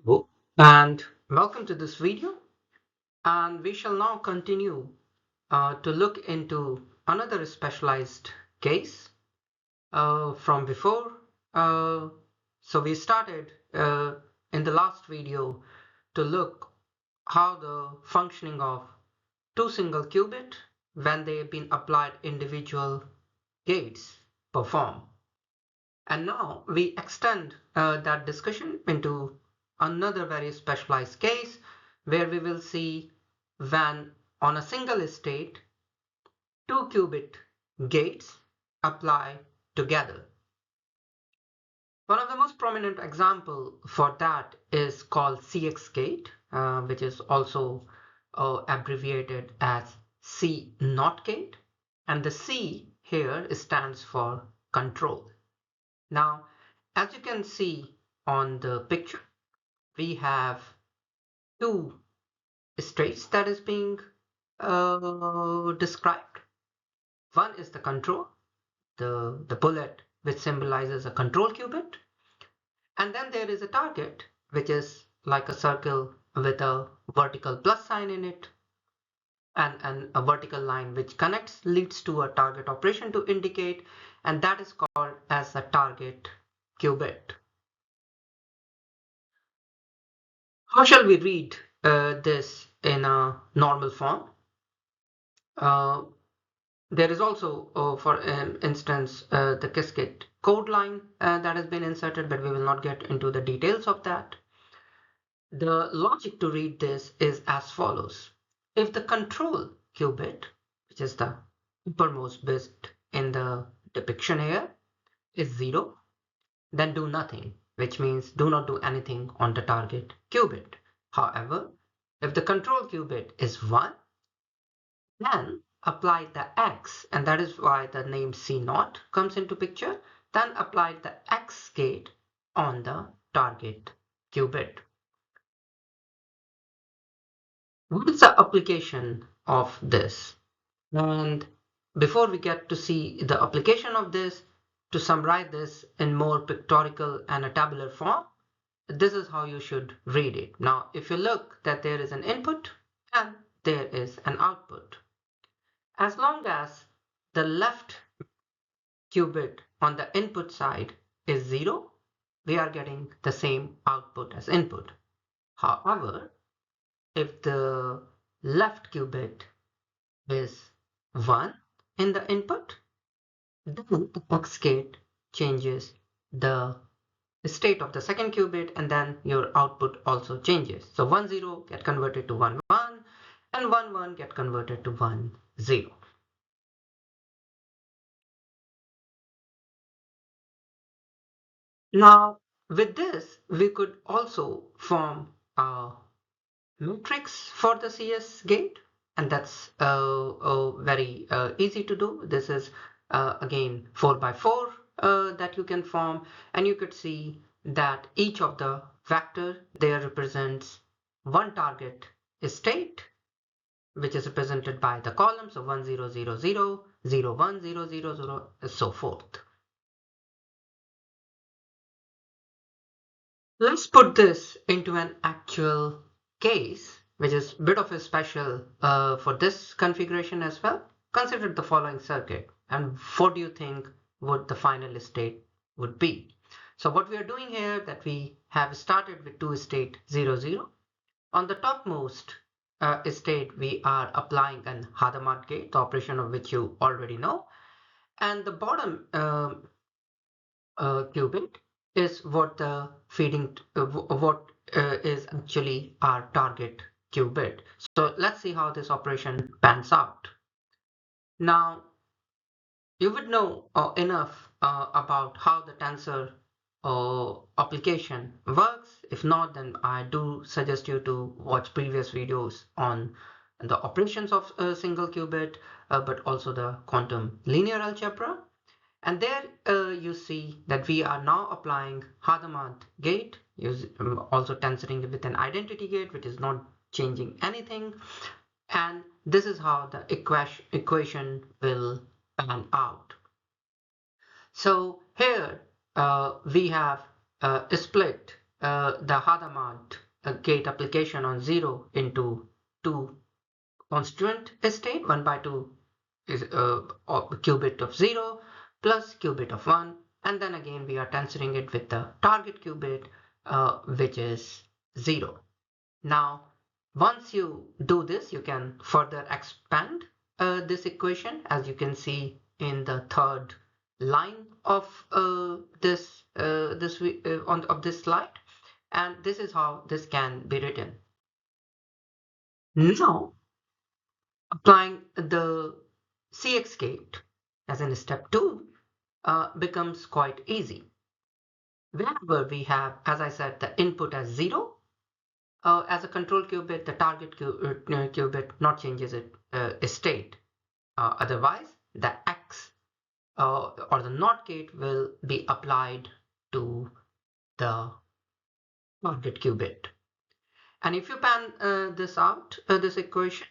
Hello, and welcome to this video. And we shall now continue to look into another specialized case from before. Uh, so we started in the last video to look how the functioning of two single qubit when they've been applied individual gates perform. And now we extend that discussion into another very specialized case where we will see when on a single state, two qubit gates apply together. One of the most prominent example for that is called CX gate, which is also abbreviated as CNOT gate. And the C here stands for control. Now, as you can see on the picture, we have two states that is being described. One is the control, the bullet which symbolizes a control qubit. And then there is a target, which is like a circle with a vertical plus sign in it, and a vertical line which connects leads to a target operation to indicate, and that is called as a target qubit. How shall we read this in a normal form? Uh, there is also, for instance, the Qiskit code line that has been inserted, but we will not get into the details of that. The logic to read this is as follows. If the control qubit, which is the uppermost bit in the depiction here, is 0, then do nothing, which means do not do anything on the target qubit. However, if the control qubit is 1, then apply the X, and that is why the name CNOT comes into picture. Then apply the X gate on the target qubit. What is the application of this? And before we get to see the application of this, to summarize this in more pictorial and a tabular form, this is how you should read it. Now, if you look that there is an input and there is an output. As long as the left qubit on the input side is 0, we are getting the same output as input. However, if the left qubit is 1 in the input, then the X gate changes the state of the second qubit, and then your output also changes. So 1 0 get converted to 1 1, and 1 1 get converted to 1 0. Now, with this, we could also form a matrix for the CS gate, and that's very easy to do. This is again 4 by 4 that you can form, and you could see that each of the vector there represents one target state, which is represented by the column, so 1 0 0 0 0 1 0 0 0 and so forth. Let's put this into an actual case, which is a bit of a special for this configuration as well. Consider the following circuit, and what do you think would the final state would be? So what we are doing here, that we have started with two state 0 0. On the topmost state, we are applying an Hadamard gate, the operation of which you already know, and the bottom qubit is what the feeding what is actually our target qubit. So let's see how this operation pans out. Now you would know enough about how the tensor application works. If not, then I do suggest you to watch previous videos on the operations of a single qubit, but also the quantum linear algebra. And there you see that we are now applying Hadamard gate, also tensoring with an identity gate, which is not changing anything. And this is how the equation will pan out. So here we have split the Hadamard gate application on 0 into 2 constituent state, 1 by 2 is qubit of 0 plus qubit of 1, and then again we are tensoring it with the target qubit, which is 0. Now, once you do this, you can further expand this equation, as you can see in the third line of this slide, and this is how this can be written. Now, applying the CX gate as in step 2 becomes quite easy. Whenever we have, as I said, the input as 0, as a control qubit, the target qubit not changes its state. Otherwise, the X or the NOT gate will be applied to the target qubit. And if you pan this out, this equation,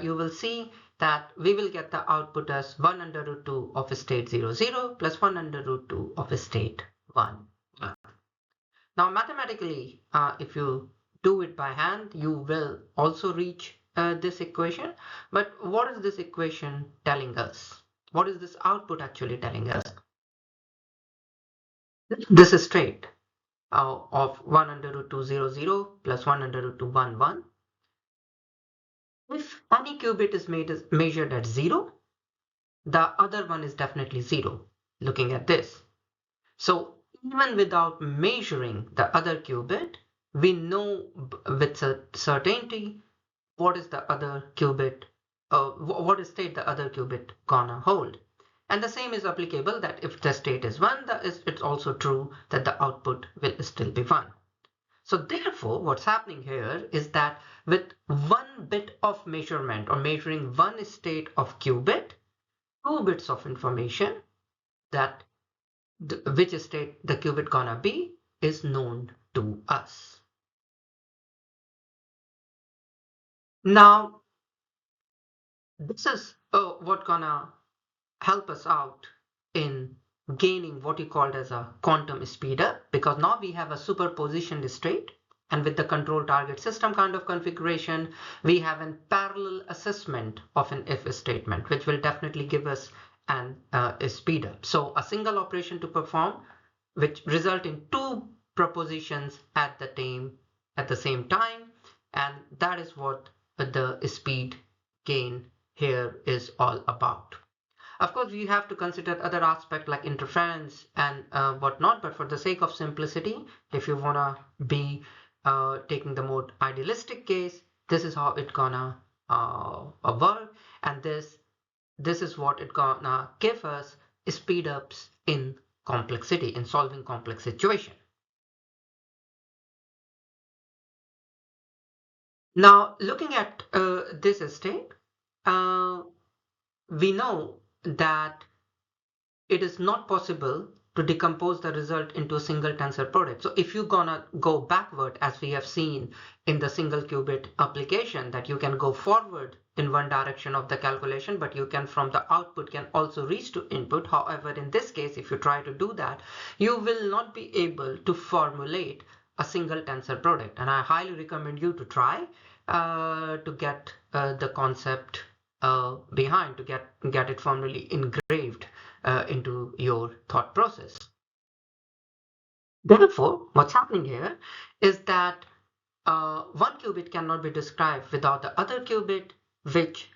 you will see that we will get the output as 1 under root 2 of state 0, 0 plus 1 under root 2 of state 1. Now, mathematically, if you do it by hand, you will also reach this equation. But what is this equation telling us? What is this output actually telling us? This is straight of 1 under root 2, 0, 0 plus 1 under root 2, 1, 1. If any qubit is measured at 0, the other one is definitely 0, looking at this. So even without measuring the other qubit, we know with certainty what is the other qubit, what state the other qubit gonna hold. And the same is applicable that if the state is 1, it's also true that the output will still be 1. So therefore, what's happening here is that with 1 bit of measurement or measuring 1 state of qubit, 2 bits of information that which state the qubit gonna be is known to us. Now, this is what gonna help us out in gaining what you called as a quantum speedup, because now we have a superposition state, and with the control target system kind of configuration, we have a parallel assessment of an if statement, which will definitely give us a speed up. So a single operation to perform, which result in 2 propositions at the same time, and that is what the speed gain here is all about. Of course, we have to consider other aspects like interference and whatnot, but for the sake of simplicity, if you wanna be taking the more idealistic case, this is how it gonna work, and this is what it gonna give us speed ups in complexity, in solving complex situation. Now, looking at this state, we know that it is not possible to decompose the result into a single tensor product. So if you're gonna go backward, as we have seen in the single qubit application, that you can go forward in one direction of the calculation, but you can from the output can also reach to input. However, in this case, if you try to do that, you will not be able to formulate a single tensor product. And I highly recommend you to try to get the concept behind, to get it formally engraved into your thought process. Therefore, what's happening here is that one qubit cannot be described without the other qubit, which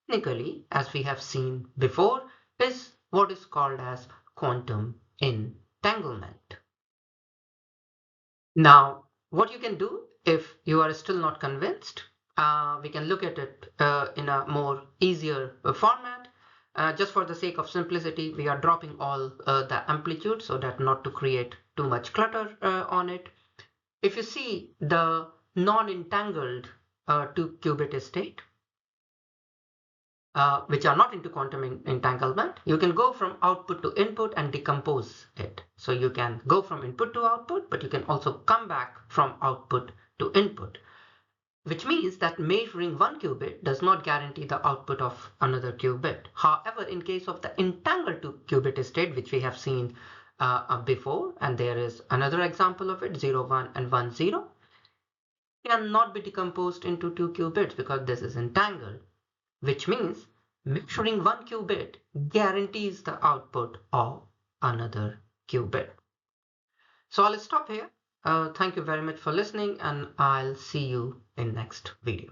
technically, as we have seen before, is what is called as quantum entanglement. Now, what you can do if you are still not convinced, we can look at it in a more easier format. Just for the sake of simplicity, we are dropping all the amplitude so that not to create too much clutter on it. If you see the non-entangled 2-qubit state, which are not into quantum entanglement, you can go from output to input and decompose it. So you can go from input to output, but you can also come back from output to input, which means that measuring one qubit does not guarantee the output of another qubit. However, in case of the entangled 2-qubit state, which we have seen before, and there is another example of it, 0, 1 and 1, 0, cannot be decomposed into 2 qubits because this is entangled, which means measuring 1 qubit guarantees the output of another qubit. So I'll stop here. Thank you very much for listening, and I'll see you in next video.